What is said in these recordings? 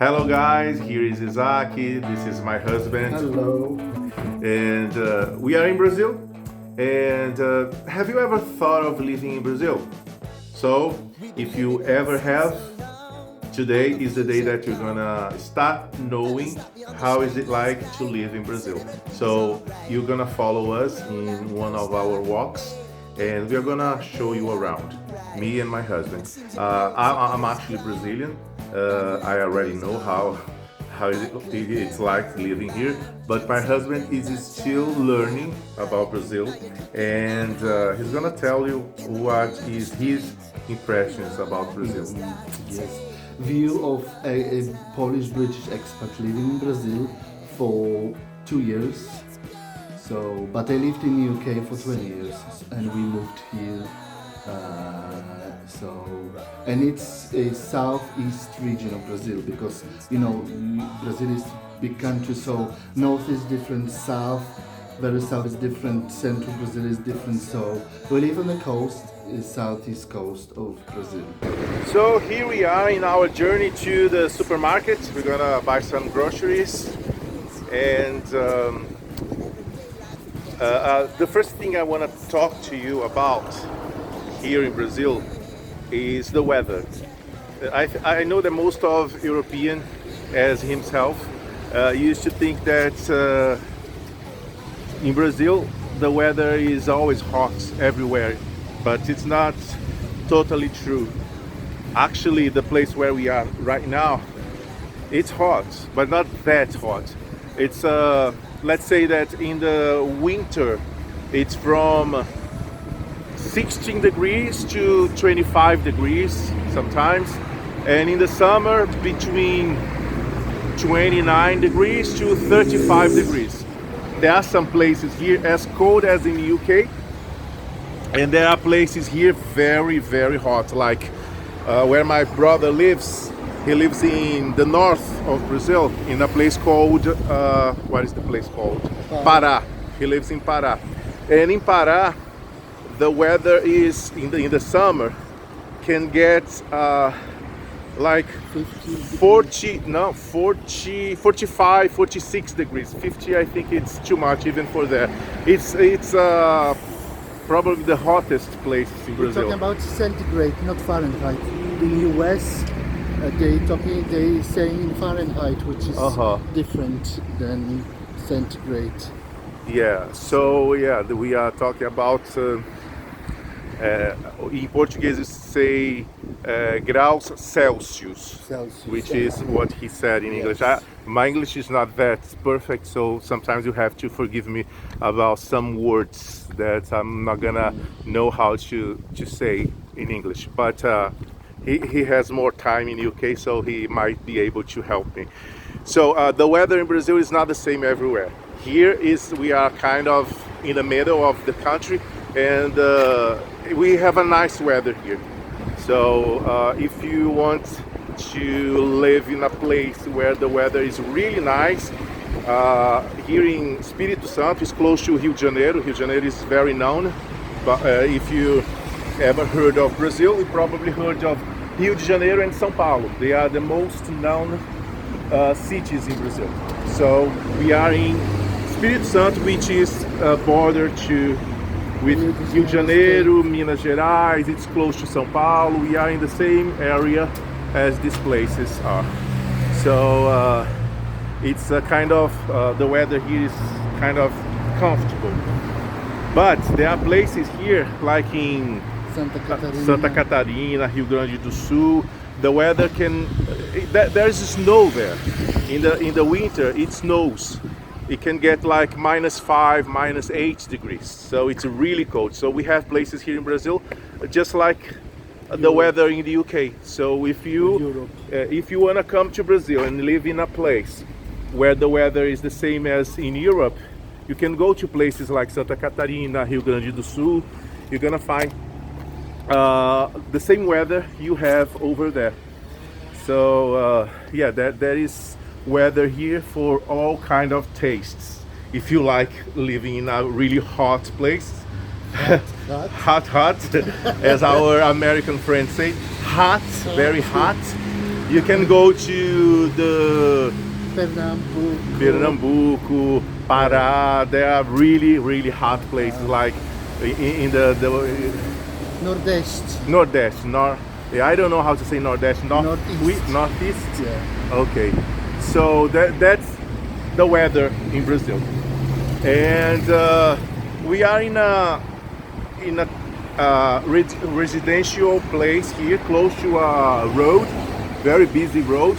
Hello guys, here is Isaki, this is my husband, Hello. and we are in Brazil. And have you ever thought of living in Brazil? So, if you ever have, today is the day that you're gonna start knowing how is it like to live in Brazil. So, you're gonna follow us in one of our walks, and we're gonna show you around. Me and my husband. I'm actually Brazilian. I already know it's like living here, but my husband is still learning about Brazil, and he's gonna tell you what is his impressions about Brazil. Yes. View of a Polish-British expat living in Brazil for 2 years. So, but I lived in UK for 20 years, and we moved here. And it's a southeast region of Brazil because Brazil is big country, so north is different, very south is different, central Brazil is different. So we live on the coast, southeast coast of Brazil. So here we are in our journey to the supermarket. We're gonna buy some groceries, and the first thing I want to talk to you about here in Brazil is the weather. I know that most of European, as himself, used to think that in Brazil the weather is always hot everywhere, but it's not totally true. Actually, the place where we are right now, it's hot, but not that hot. It's let's say that in the winter, it's from 16 degrees to 25 degrees sometimes, and in the summer between 29 degrees to 35 degrees. There are some places here as cold as in the UK, and there are places here very hot, like where my brother lives. He lives in the north of Brazil in a place called what is the place called? Pará. He lives in Pará, and in Pará the weather is in the summer can get like 45, 46 degrees. 50, I think it's too much even for there. It's probably the hottest place in We're Brazil. talking about centigrade, not Fahrenheit. In US, they saying in Fahrenheit, which is different than centigrade. Yeah, so yeah, we are talking about in Portuguese we say graus Celsius, which is what he said in English. My English is not that perfect, so sometimes you have to forgive me about some words that I'm not gonna know how to say in English. But he has more time in UK, so he might be able to help me. So the weather in Brazil is not the same everywhere. Here we are kind of in the middle of the country, and we have a nice weather here. So if you want to live in a place where the weather is really nice, here in Espírito Santo, is close to Rio de Janeiro. Rio de Janeiro is very known, but if you ever heard of Brazil, you probably heard of Rio de Janeiro and São Paulo. They are the most known cities in Brazil. So we are in Espírito Santo, which is border with Rio de Janeiro, Minas Gerais. It's close to São Paulo. We are in the same area as these places are. So it's kind of the weather here is kind of comfortable. But there are places here like in Santa Catarina, Rio Grande do Sul. The weather there's snow there. In the winter, it snows. It can get like -5, -8 degrees. So it's really cold. So we have places here in Brazil, just like the weather in the UK. So if you wanna come to Brazil and live in a place where the weather is the same as in Europe, you can go to places like Santa Catarina, Rio Grande do Sul. You're gonna find the same weather you have over there. So yeah, there is weather here for all kind of tastes. If you like living in a really hot place, hot, as our American friends say, hot, very hot. You can go to the Pernambuco. Pernambuco, Pará. There are really hot places like in the Nordeste. Nordeste. Yeah, I don't know how to say Nordeste. Northeast. Northeast. Yeah. Okay, so that's the weather in Brazil, and we are in a residential place here, close to a road, very busy road.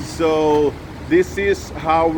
So this is how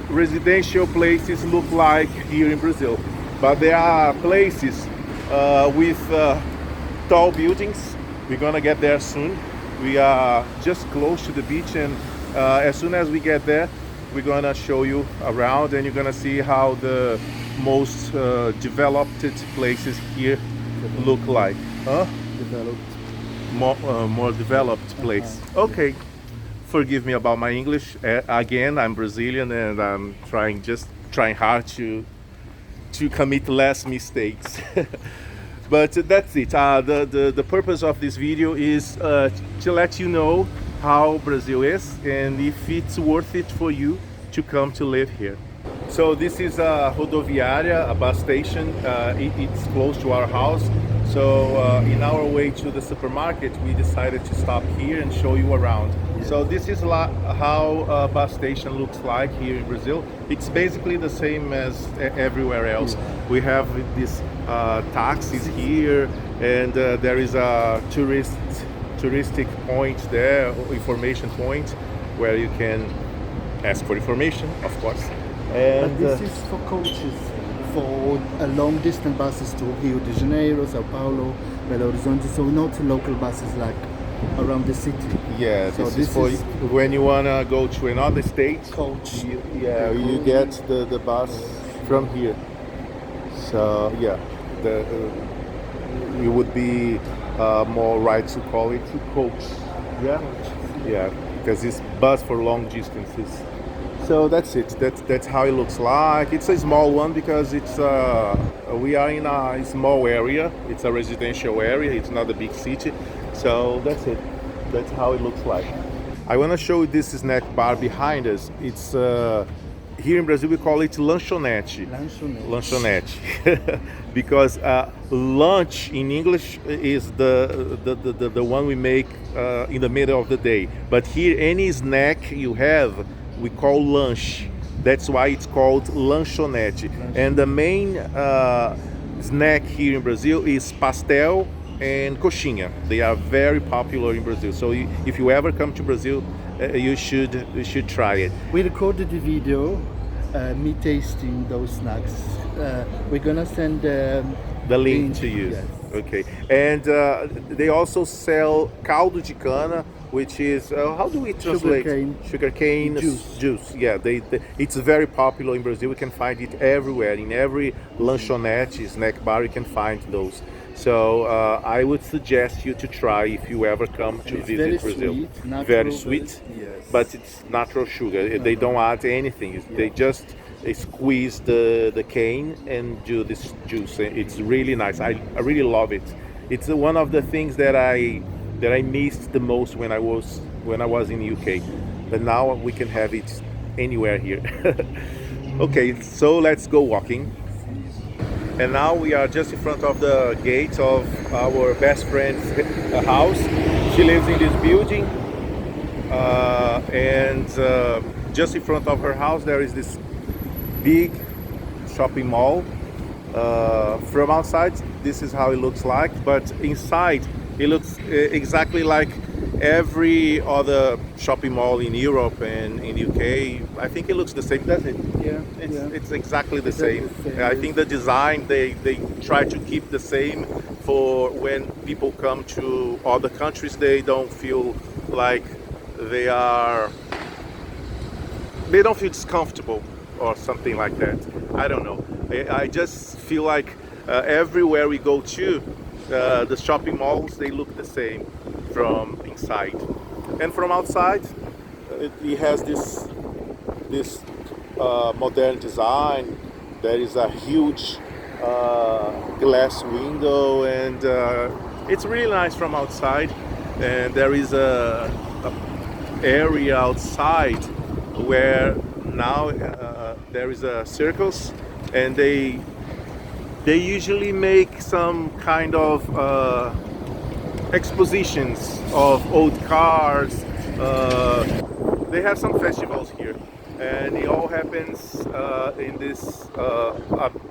residential places look like here in Brazil. But there are places with tall buildings. We're gonna get there soon. We are just close to the beach, and as soon as we get there, we're gonna show you around, and you're gonna see how the most developed places here look like. Huh? Developed. More developed place. Okay. Forgive me about my English. Again, I'm Brazilian, and I'm trying hard to commit less mistakes. But that's it. The purpose of this video is to let you know how Brazil is and if it's worth it for you to come to live here. So this is a rodoviária, a bus station. It's close to our house. So in our way to the supermarket, we decided to stop here and show you around. So this is how a bus station looks like here in Brazil. It's basically the same as everywhere else. We have these taxis here, and there is a touristic point there, information point, where you can ask for information, of course. And But this is for coaches, for long distance buses to Rio de Janeiro, Sao Paulo, Belo Horizonte, so not local buses like around the city. yeah, So this is for when you wanna go to another state. Coach. You get the bus from here. So yeah, it would be more right to call it coach. Yeah, yeah, because it's bus for long distances. So that's it. That's how it looks like. It's a small one because it's we are in a small area. It's a residential area. It's not a big city. So that's it. That's how it looks like. I want to show you this snack bar behind us. It's here in Brazil we call it lanchonete. Lanchonete. Because lunch in English is the one we make in the middle of the day. But here any snack you have we call lunch. That's why it's called lanchonete. And the main snack here in Brazil is pastel and coxinha. They are very popular in Brazil. So if you ever come to Brazil, you should try it. We recorded the video, me tasting those snacks. We're gonna send The link to you. Yes. Okay. And they also sell caldo de cana, which is how do we translate? Sugarcane juice. Yeah, it's very popular in Brazil. We can find it everywhere. In every lanchonete, snack bar, you can find those. So I would suggest you to try if you ever come to visit Brazil. Sweet, very sweet, yes. but it's natural sugar. They don't add anything. They just squeeze the cane and do this juice. It's really nice. I really love it. It's one of the things that I missed the most when I was in the UK. But now we can have it anywhere here. Okay, so let's go walking. And now we are just in front of the gate of our best friend's house. She lives in this building, and just in front of her house there is this big shopping mall. From outside, this is how it looks like, but inside it looks exactly like every other shopping mall in Europe and in UK. I think it looks the same, doesn't it? Yeah, it's exactly the same. I think the design they try to keep the same for when people come to other countries. They don't feel like they don't feel discomfortable or something like that. I don't know. I just feel like everywhere we go to, the shopping malls, they look the same from inside. And from outside, it has this modern design. There is a huge glass window, and it's really nice from outside. And there is a area outside where now there is a circus, and they usually make some kind of expositions of old cars. They have some festivals here, and it all happens in this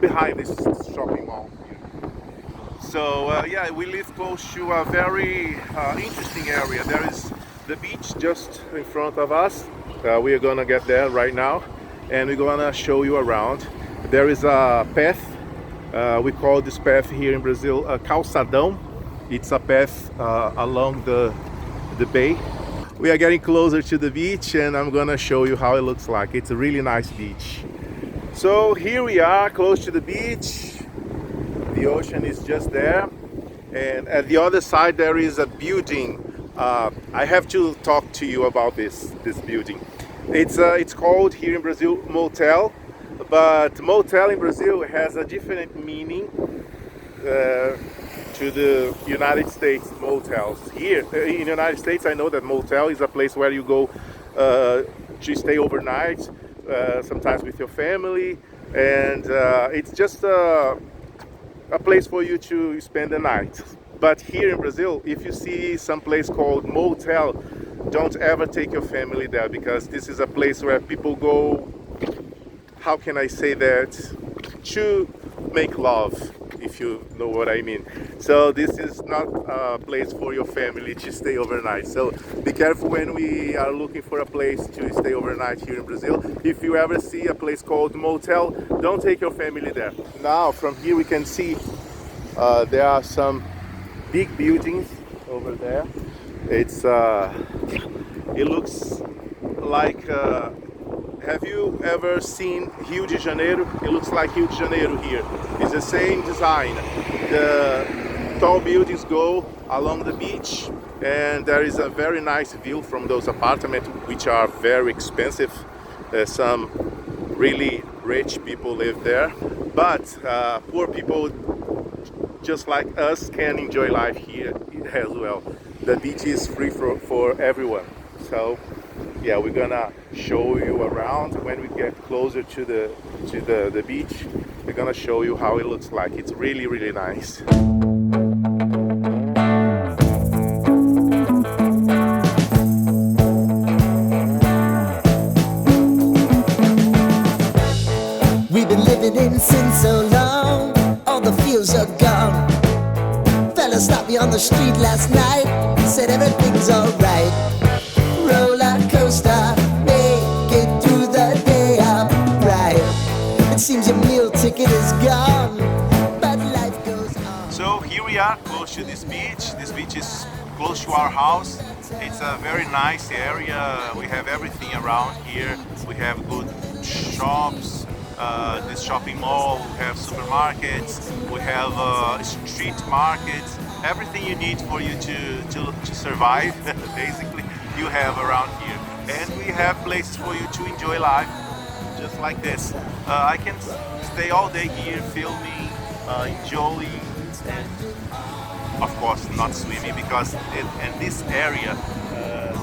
behind this shopping mall here. So yeah, we live close to a very interesting area. There is the beach just in front of us. We are gonna get there right now, and we're gonna show you around. There is a path. We call this path here in Brazil a calçadão. It's a path along the bay. We are getting closer to the beach, and I'm gonna show you how it looks like. It's a really nice beach. So here we are, close to the beach. The ocean is just there, and at the other side there is a building. I have to talk to you about this building. It's called here in Brazil motel, but motel in Brazil has a different meaning to the United States motels. Here in the United States, I know that motel is a place where you go to stay overnight, sometimes with your family, and it's just a place for you to spend the night. But here in Brazil, if you see some place called motel, don't ever take your family there, because this is a place where people go, how can I say that, to make love, if you know what I mean. So this is not a place for your family to stay overnight. So be careful when we are looking for a place to stay overnight here in Brazil. If you ever see a place called motel, don't take your family there. Now from here we can see there are some big buildings over there. It looks like have you ever seen Rio de Janeiro? It looks like Rio de Janeiro here. It's the same design. The tall buildings go along the beach, and there is a very nice view from those apartments, which are very expensive. Some really rich people live there, but poor people just like us can enjoy life here as well. The beach is free for everyone. So yeah, we're gonna show you around. When we get closer to the beach, we're gonna show you how it looks like. It's really, really nice. We've been living in sin so long, all the feels are gone. Fella stopped me on the street last night, said everything's alright. Roller coaster, make it through the day, alright. It seems your meal ticket is gone, but life goes on. So here we are, close to this beach. This beach is close to our house. It's a very nice area. We have everything around here. We have good shops, this shopping mall, we have supermarkets, we have street markets. Everything you need for you to survive, basically, you have around here. And we have places for you to enjoy life, just like this. I can stay all day here filming, enjoying, and of course not swimming, because in this area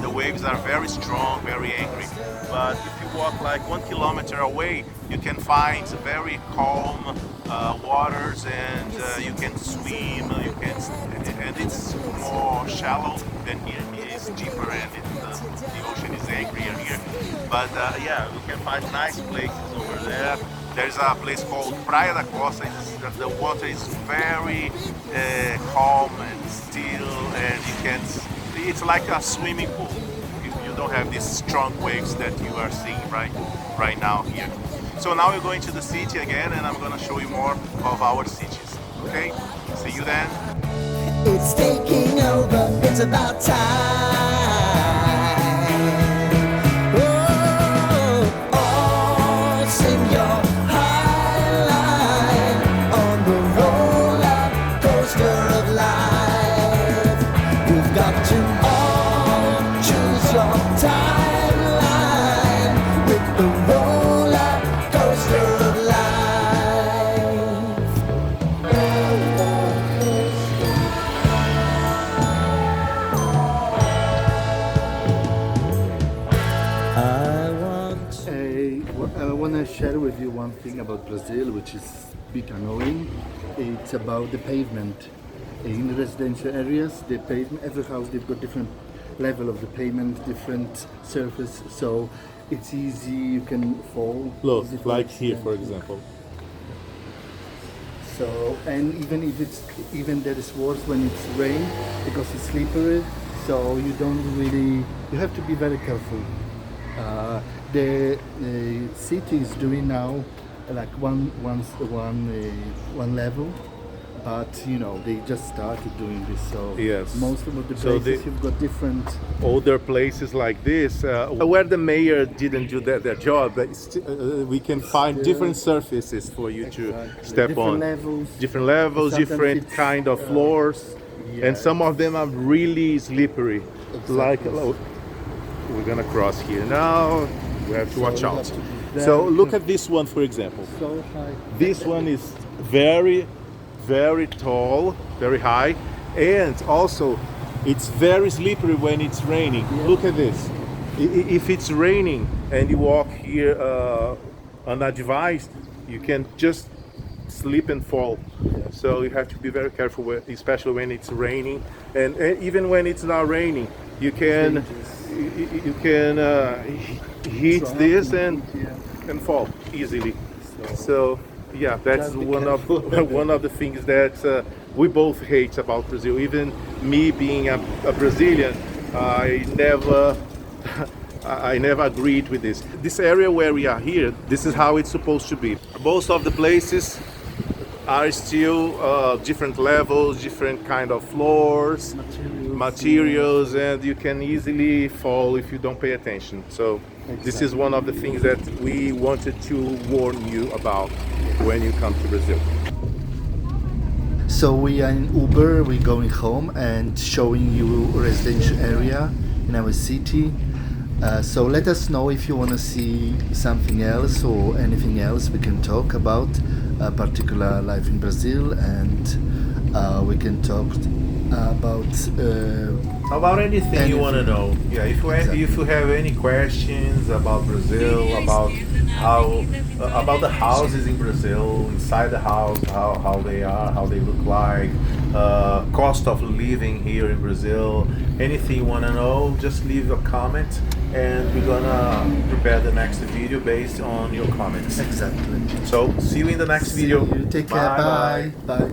the waves are very strong, very angry. But if you walk like 1 kilometer away, you can find very calm waters, and you can swim. And it's more shallow than here. It's deeper, and the ocean is angrier here. But yeah, we can find nice places over there. There's a place called Praia da Costa. The water is very calm and still, and it's like a swimming pool. You don't have these strong waves that you are seeing right now here. So now we're going to the city again, and I'm going to show you more of our cities. Okay? See you then. It's taking over, it's about time. Oh, sing your high line on the roller coaster of life. We've got to all choose your timeline with the roller coaster of life. I want to share with you one thing about Brazil, which is a bit annoying. It's about the pavement. In residential areas, the pavement, every house they've got different level of the pavement, different surface, so it's easy. You can fall. Look, easy for like here, accident. for example. So, and even that is worse when it's rain because it's slippery. So you don't really. You have to be very careful. The city is doing now like one level, but you know they just started doing this. So Yes. most of the So places you've got different. Older places like this, where the mayor didn't do their job, but we can find different surfaces for you to Exactly. step Different on. levels. Different levels, Sometimes different it's, kind of floors, and some of them are really slippery. Like, Exactly. we're gonna cross here now. We have to So watch you out. have to be very So look careful. at this one, for example. So high. This one is very, very tall, very high, and also it's very slippery when it's raining. Look at this. If it's raining and you walk here unadvised, you can just slip and fall. So you have to be very careful, especially when it's raining, and even when it's not raining, you can hit this and fall easily. So yeah, that's Just be one of careful. one of the things that we both hate about Brazil. Even me being a Brazilian, I never I never agreed with this. This area where we are here, this is how it's supposed to be. Most of the places are still different levels, different kind of floors, materials, and you can easily fall if you don't pay attention. So this is one of the things that we wanted to warn you about when you come to Brazil. So we are in Uber, we're going home and showing you residential area in our city. So let us know if you want to see something else or anything else we can talk about, particular life in Brazil, and we can talk About anything you want to Anything. know. Yeah, if you have any questions about Brazil, about how about the houses in Brazil, inside the house, how they are, how they look like, cost of living here in Brazil, anything you want to know, just leave a comment, and we're gonna prepare the next video based on your comments. exactly. So see you in the next video. See you. Take care. Bye. Bye.